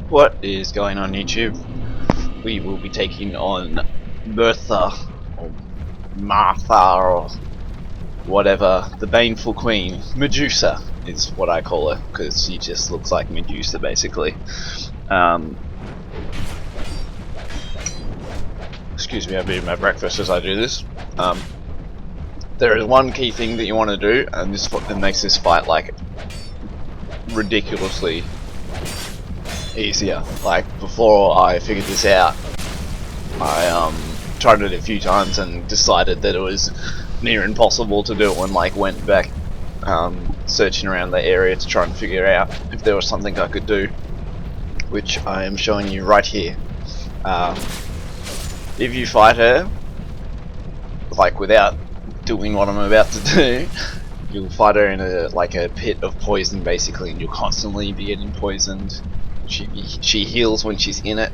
What is going on YouTube? We will be taking on Bertha or Martha or whatever, the Baneful Queen. Medusa is what I call her because she just looks like Medusa basically. Excuse me, I'm eating my breakfast as I do this. There is one key thing that you want to do, and this makes this fight like ridiculously easier. Like before I figured this out, I tried it a few times and decided that it was near impossible to do it when like went back searching around the area to try and figure out if there was something I could do, which I am showing you right here. If you fight her like without doing what I'm about to do, you'll fight her in a pit of poison basically, and you'll constantly be getting poisoned. She heals when she's in it,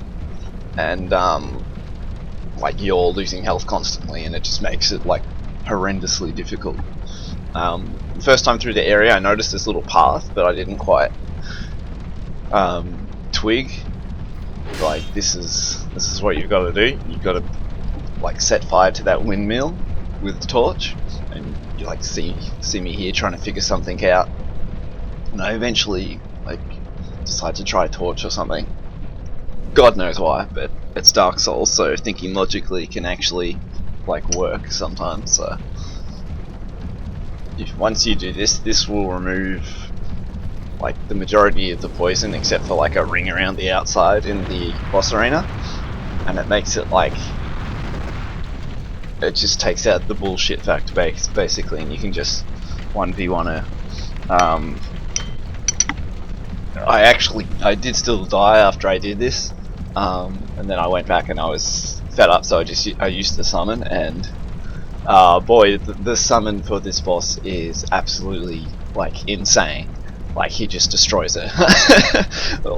and like you're losing health constantly, and it just makes it like horrendously difficult. The first time through the area I noticed this little path, but I didn't quite twig. Like this is what you've got to do. You've got to like set fire to that windmill with the torch, and you like see me here trying to figure something out, and I eventually like decide to try a torch or something. God knows why, but it's Dark Souls, so thinking logically can actually like work sometimes. So once you do this, this will remove like the majority of the poison except for like a ring around the outside in the boss arena, and it makes it like it just takes out the bullshit factor basically, and you can just 1v1 her. I did still die after I did this, and then I went back and I was fed up, so I used the summon, and boy, the summon for this boss is absolutely like insane. Like he just destroys her.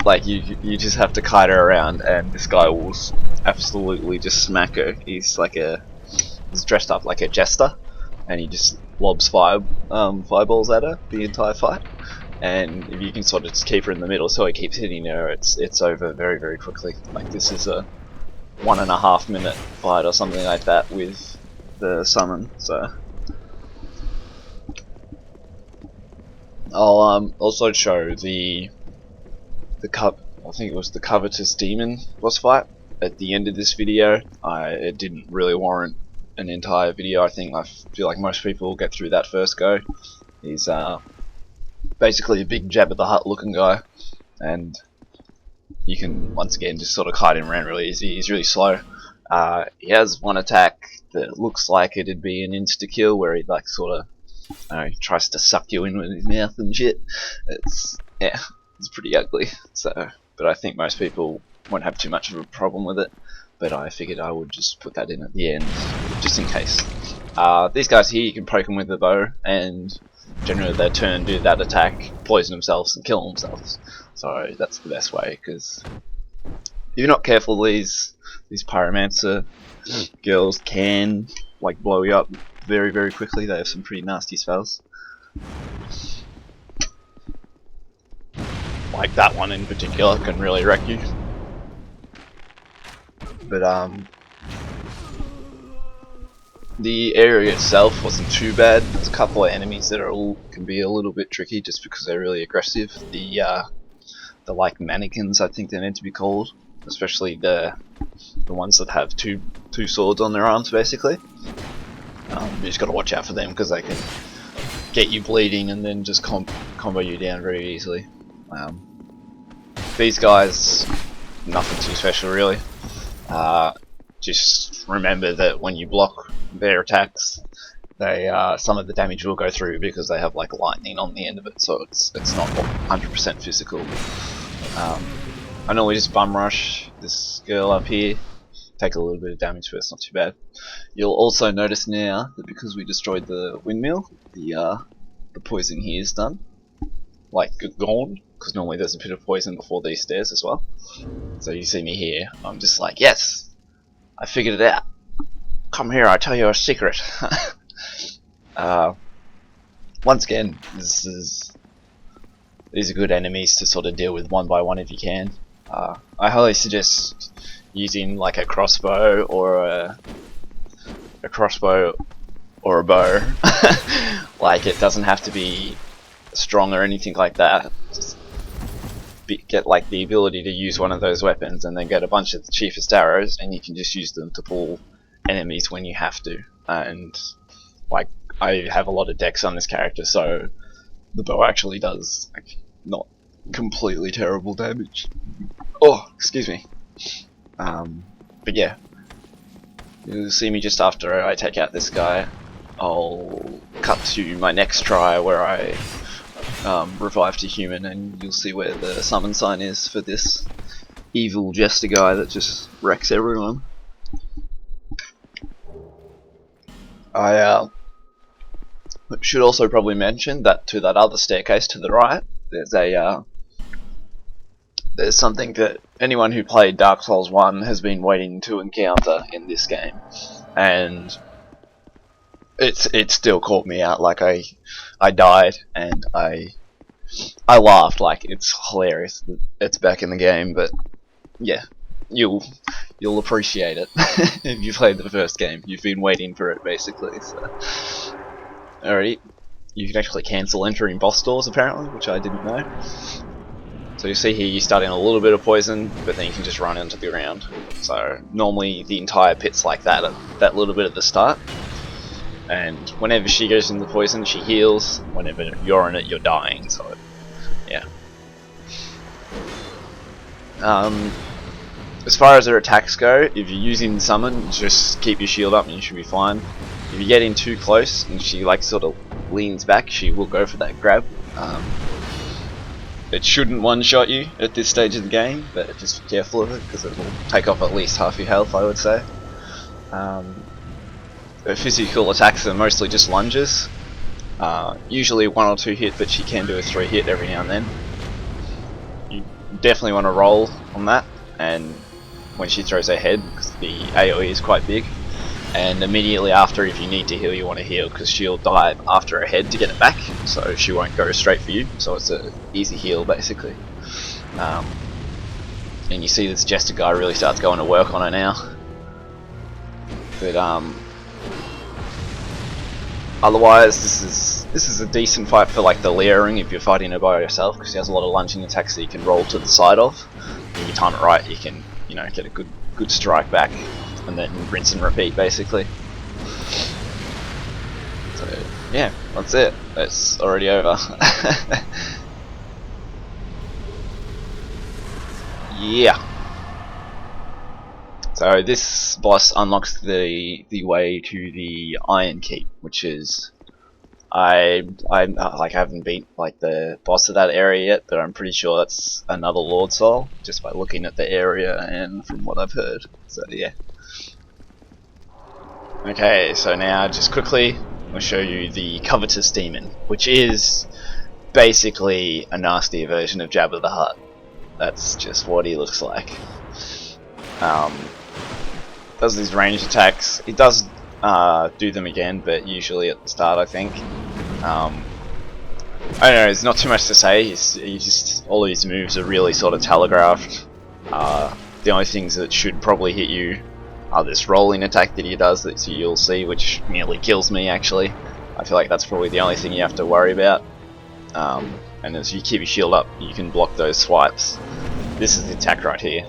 Like you just have to kite her around, and this guy will absolutely just smack her. He's dressed up like a jester, and he just lobs fireballs at her the entire fight. And if you can sort of just keep her in the middle so he keeps hitting her, it's over very, very quickly. Like this is a 1.5 minute fight or something like that with the summon. So I'll also show I think it was the Covetous Demon boss fight at the end of this video. It didn't really warrant an entire video. I feel like most people will get through that first go. He's basically a big Jabba the Hutt looking guy, and you can once again just sort of kite him around really easy. He's really slow. He has one attack that looks like it'd be an insta kill, where he like sort of he tries to suck you in with his mouth and shit. It's pretty ugly. So, but I think most people won't have too much of a problem with it. But I figured I would just put that in at the end, just in case. These guys here, you can poke them with the bow, and generally their turn do that attack, poison themselves and kill themselves. So that's the best way, because if you're not careful, these pyromancer girls can like blow you up very, very quickly. They have some pretty nasty spells. Like that one in particular can really wreck you. But the area itself wasn't too bad. There's a couple of enemies that can be a little bit tricky just because they're really aggressive. The like mannequins, I think they're meant to be called, especially the ones that have two swords on their arms basically. You just gotta watch out for them because they can get you bleeding and then just combo you down very easily. These guys, nothing too special really. Just remember that when you block their attacks, they some of the damage will go through because they have like lightning on the end of it, so it's not 100% physical. I normally just bum rush this girl up here, take a little bit of damage, but it's not too bad. You'll also notice now that because we destroyed the windmill, the poison here is done, like gone, because normally there's a bit of poison before these stairs as well. So you see me here, I'm just like, yes, I figured it out. Come here, I'll tell you a secret. Once again, these are good enemies to sort of deal with one by one if you can. I highly suggest using like a crossbow or a crossbow or a bow. Like, it doesn't have to be strong or anything like that. Just get like the ability to use one of those weapons and then get a bunch of the cheapest arrows, and you can just use them to pull enemies when you have to. And like, I have a lot of dex on this character, so the bow actually does like not completely terrible damage. Oh, excuse me. But yeah, you'll see me just after I take out this guy. I'll cut to my next try where I revive to human, and you'll see where the summon sign is for this evil jester guy that just wrecks everyone. I should also probably mention that to that other staircase to the right, there's something that anyone who played Dark Souls 1 has been waiting to encounter in this game, and it still caught me out. Like, I died and I laughed. Like, it's hilarious that it's back in the game. But yeah, you'll appreciate it if you played the first game. You've been waiting for it basically. So, alrighty, you can actually cancel entering boss doors apparently, which I didn't know. So you see here, you start in a little bit of poison, but then you can just run into the ground. So normally the entire pit's like that at that little bit at the start. And whenever she goes into poison, she heals. Whenever you're in it, you're dying. So, yeah. As far as her attacks go, if you're using summon, just keep your shield up and you should be fine. If you get in too close and she like sort of leans back, she will go for that grab. It shouldn't one-shot you at this stage of the game, but just be careful of it because it will take off at least half your health, I would say. Her physical attacks are mostly just lunges. Usually 1 or 2 hit, but she can do a 3 hit every now and then. You definitely want to roll on that, and when she throws her head, because the AoE is quite big. And immediately after, if you need to heal, you want to heal, because she'll dive after her head to get it back, so she won't go straight for you, so it's an easy heal basically. And you see this jester guy really starts going to work on her now. But otherwise, this is a decent fight for like the layering if you're fighting her by yourself, because she has a lot of lunging attacks that you can roll to the side of. If you time it right, you can, you know, get a good strike back, and then rinse and repeat basically. So yeah, that's it. It's already over. Yeah. So this boss unlocks the way to the Iron Keep, which is I haven't beat like the boss of that area yet, but I'm pretty sure that's another Lord Soul just by looking at the area and from what I've heard. So yeah. Okay, so now just quickly I'll show you the Covetous Demon, which is basically a nastier version of Jabba the Hutt. That's just what he looks like. Does these ranged attacks. It does do them again, but usually at the start, I think. I don't know, there's not too much to say. He just, all of his moves are really sort of telegraphed. The only things that should probably hit you are this rolling attack that he does that you'll see, which nearly kills me actually. I feel like that's probably the only thing you have to worry about. And as you keep your shield up, you can block those swipes. This is the attack right here.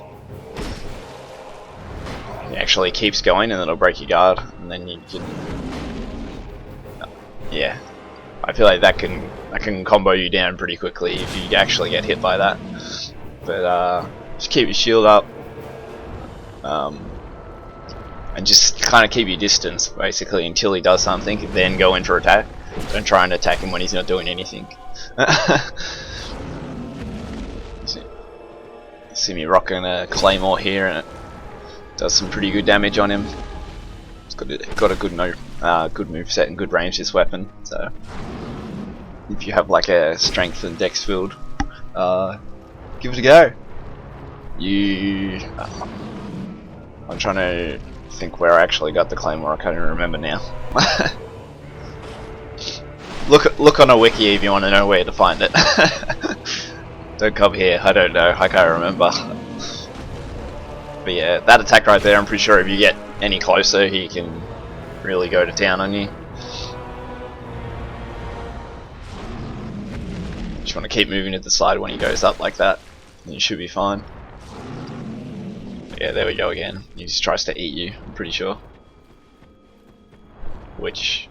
It actually keeps going and it'll break your guard, and then you can... yeah. I feel like that can combo you down pretty quickly if you actually get hit by that. But just keep your shield up. And just kind of keep your distance basically until he does something, then go in for attack. Don't try and attack him when he's not doing anything. See me rocking a claymore here, and it does some pretty good damage on him. It's got a good moveset and good range, this weapon. So if you have like a strength and dex field, give it a go. I'm trying to think where I actually got the claymore. I can't even remember now. Look on a wiki if you want to know where to find it. Don't come here. I don't know. I can't remember. But yeah, that attack right there, I'm pretty sure if you get any closer, he can really go to town on you. Just want to keep moving to the side when he goes up like that, and you should be fine. But yeah, there we go again. He just tries to eat you, I'm pretty sure. Which,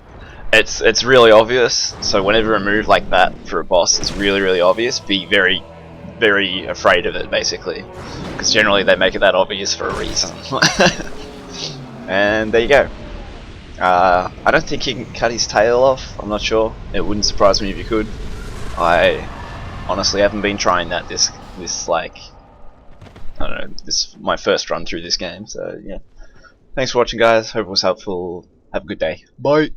it's really obvious, so whenever a move like that for a boss, it's really obvious. Be very afraid of it, basically, because generally they make it that obvious for a reason. And there you go. I don't think you can cut his tail off. I'm not sure. It wouldn't surprise me if you could. I honestly haven't been trying that this like, I don't know, this my first run through this game. So yeah, thanks for watching, guys. Hope it was helpful. Have a good day. Bye.